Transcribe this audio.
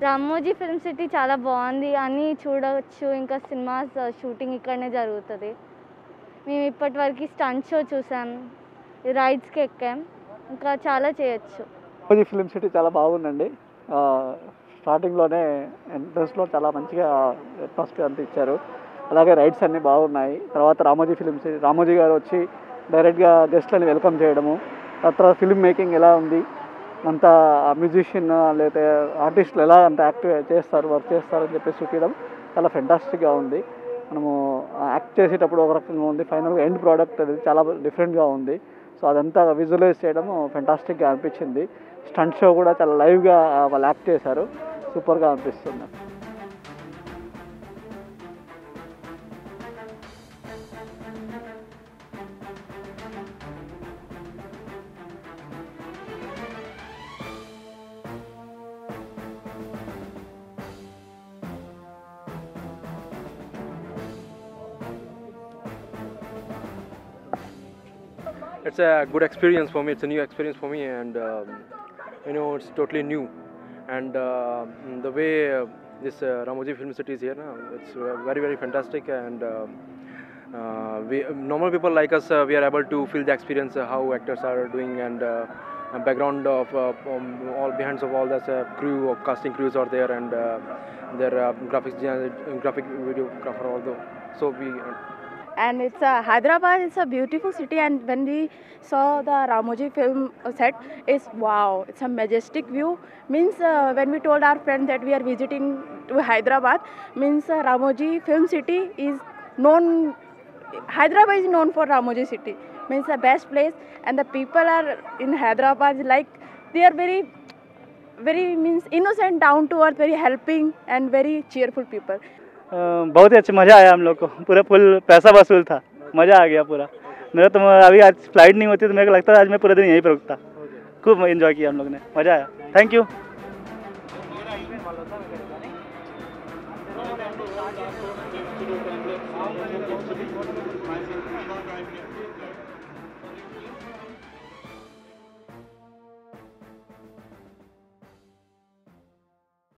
Ramoji film city చాలా బాగుంది, అన్నీ చూడవచ్చు. ఇంకా సినిమాస్ షూటింగ్ ఇక్కడనే జరుగుతుంది. మేము ఇప్పటివరకు స్టంట్ షో చూసాం, రైడ్స్కి ఎక్కాం, ఇంకా చాలా చేయొచ్చు. రామోజీ ఫిల్మ్ సిటీ చాలా బాగుందండి. స్టార్టింగ్లోనే ఎంట్రన్స్లో చాలా మంచిగా అట్మాస్ఫియర్ అంతా ఇచ్చారు. అలాగే రైడ్స్ అన్నీ బాగున్నాయి. తర్వాత రామోజీ ఫిల్మ్ సిటీ రామోజీ గారు వచ్చి డైరెక్ట్గా గెస్ట్లని వెల్కమ్ చేయడము, తర్వాత ఫిల్మ్ మేకింగ్ ఎలా ఉంది, అంతా మ్యూజిషియన్ లేకపోతే ఆర్టిస్టులు ఎలా అంత యాక్టివ్ చేస్తారు, వర్క్ చేస్తారు అని చెప్పేసి చూపించడం చాలా ఫెంటాస్టిక్గా ఉంది. మనము యాక్ట్ చేసేటప్పుడు ఒక రకంగా ఉంది, ఫైనల్గా ఎండ్ ప్రోడక్ట్ అనేది చాలా డిఫరెంట్గా ఉంది. సో అదంతా విజువలైజ్ చేయడం ఫెంటాస్టిక్గా అనిపించింది. స్టంట్ షో కూడా చాలా లైవ్గా వాళ్ళు యాక్ట్ చేశారు, సూపర్గా అనిపిస్తుంది. It's a good experience for me. It's a new experience for me, and it's totally new. And the way this Ramoji Film City is here now, it's very, very fantastic. And we normal people like us, we are able to feel the experience how actors are doing, and background of all behinds of all this crew of casting crews are there, and their graphic videographer also. So we. And it's Hyderabad is a beautiful city, and when we saw the Ramoji film set, it's wow, it's a majestic view. Means when we told our friends that we are visiting to Hyderabad, means Ramoji Film City is known, Hyderabad is known for Ramoji City, means the best place. And the people are in Hyderabad, like they are very, very means innocent, down to earth, very helping and very cheerful people. बहुत ही अच्छा मज़ा आया हम लोग को, पूरा full पैसा वसूल था, मज़ा आ गया पूरा. मेरा तो अभी आज फ्लाइट नहीं होती तो मेरे को लगता है आज मैं पूरे दिन यहीं पर रुकता. खूब एंजॉय किया हम लोग ने, मज़ा आया. Thank you.